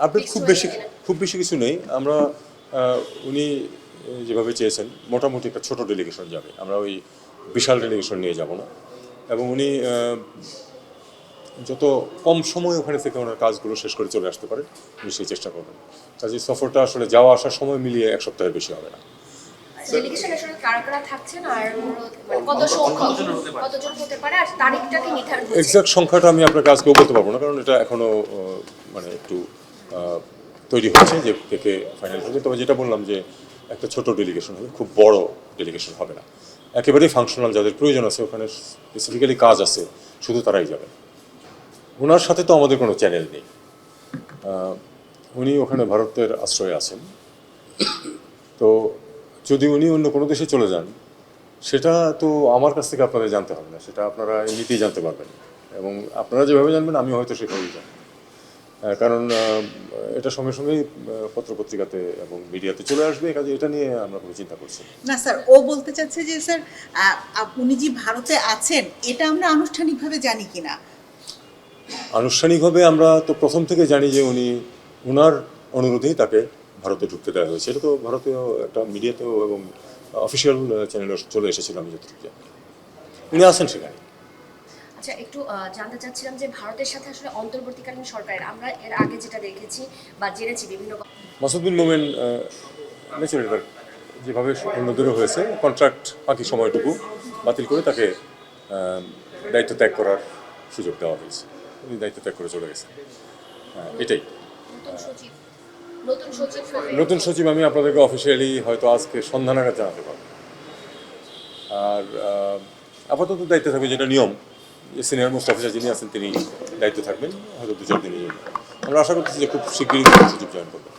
Update খুব বেশি কিছু নেই। আমরা উনি যেভাবে চেয়েছেন মোটামুটি একটা ছোট ডেলিগেশন যাবে, আমরা ওই বিশাল ডেলিগেশন নিয়ে যাব না। এবং উনি যত কম সময় ওখানে থেকে ওনার কাজগুলো শেষ করে চলে আসতে পারেন উনি সেই চেষ্টা করবেন। কাজে সফরটা আসলে যাওয়া আসার সময় মিলিয়ে এক সপ্তাহের বেশি হবে না। ডেলিগেশন আসলে কারা কারা থাকছেন আর মানে কত সংখ্যক কতজন হতে পারে আর তারিখটা কি নির্ধারণ হয়েছে? এক্সাক্ট সংখ্যাটা আমি আপনাকে আজকেও বলতে পারবো না, কারণ এটা এখনো মানে একটু তৈরি হচ্ছে যে থেকে ফাইনাল হবে। তবে যেটা বললাম যে একটা ছোট ডেলিগেশন হবে, খুব বড় ডেলিগেশন হবে না, একেবারেই ফাংশনাল, যাদের প্রয়োজন আছে ওখানে স্পেসিফিক্যালি কাজ আছে শুধু তারাই যাবে। ওনার সাথে তো আমাদের কোনো চ্যানেল নেই, উনি ওখানে ভারতের আশ্রয়ে আছেন। তো যদি উনি অন্য কোনো দেশে চলে যান সেটা তো আমার কাছ থেকে আপনাদের জানতে হবে না, সেটা আপনারা এমনিতেই জানতে পারবেন। এবং আপনারা যেভাবে জানবেন আমি হয়তো সেভাবেই জানব, কারণ এটা সঙ্গে সঙ্গেই পত্রপত্রিকাতে এবং মিডিয়াতে চলে আসবে। কাজে এটা নিয়ে আমরা কোনো চিন্তা করছি না স্যার, ও বলতে চাচ্ছে যে স্যার উনি যে ভারতে আছেন এটা আমরা আনুষ্ঠানিকভাবে জানি কিনা। আনুষ্ঠানিকভাবে আমরা তো প্রথম থেকে জানি যে ওনার অনুরোধেই তাকে ভারতে ঢুকতে দেওয়া হয়েছে। এটা তো ভারতীয় একটা মিডিয়াতেও এবং অফিসিয়াল চ্যানেলে চলে এসেছিল আমি যতটুকু জানি। উনি আছেন সেখানে। আচ্ছা, একটু জানতে চাচ্ছিলাম যে ভারতের সাথে আসলে অন্তর্বর্তীকালীন সরকারের আমরা এর আগে যেটা দেখেছি বা জেনেছি বিভিন্ন মাসুদ বিন মোমেন ন্যাচুরাল যেভাবে অন্যদেরও হয়েছে কন্ট্রাক্ট বাকি সময়টুকু বাতিল করে তাকে দায়িত্ব ত্যাগ করার সুযোগ দেওয়া হয়েছে, উনি দায়িত্ব ত্যাগ করে চলে গেছেন। এটাই। নতুন সচিব আমি আপনাদেরকে অফিসিয়ালি হয়তো আজকে সন্ধ্যা নাগাদ জানাতে পারবো। আর আপাতত দায়িত্বে থাকবে যেটা নিয়ম, যে সিনিয়র মোস্ট অফিসার যিনি আছেন তিনি দায়িত্ব থাকবেন হয়তো 2-4 দিনের জন্য। আমরা আশা করতেছি যে খুব শীঘ্রই সচিব জয়েন করবেন।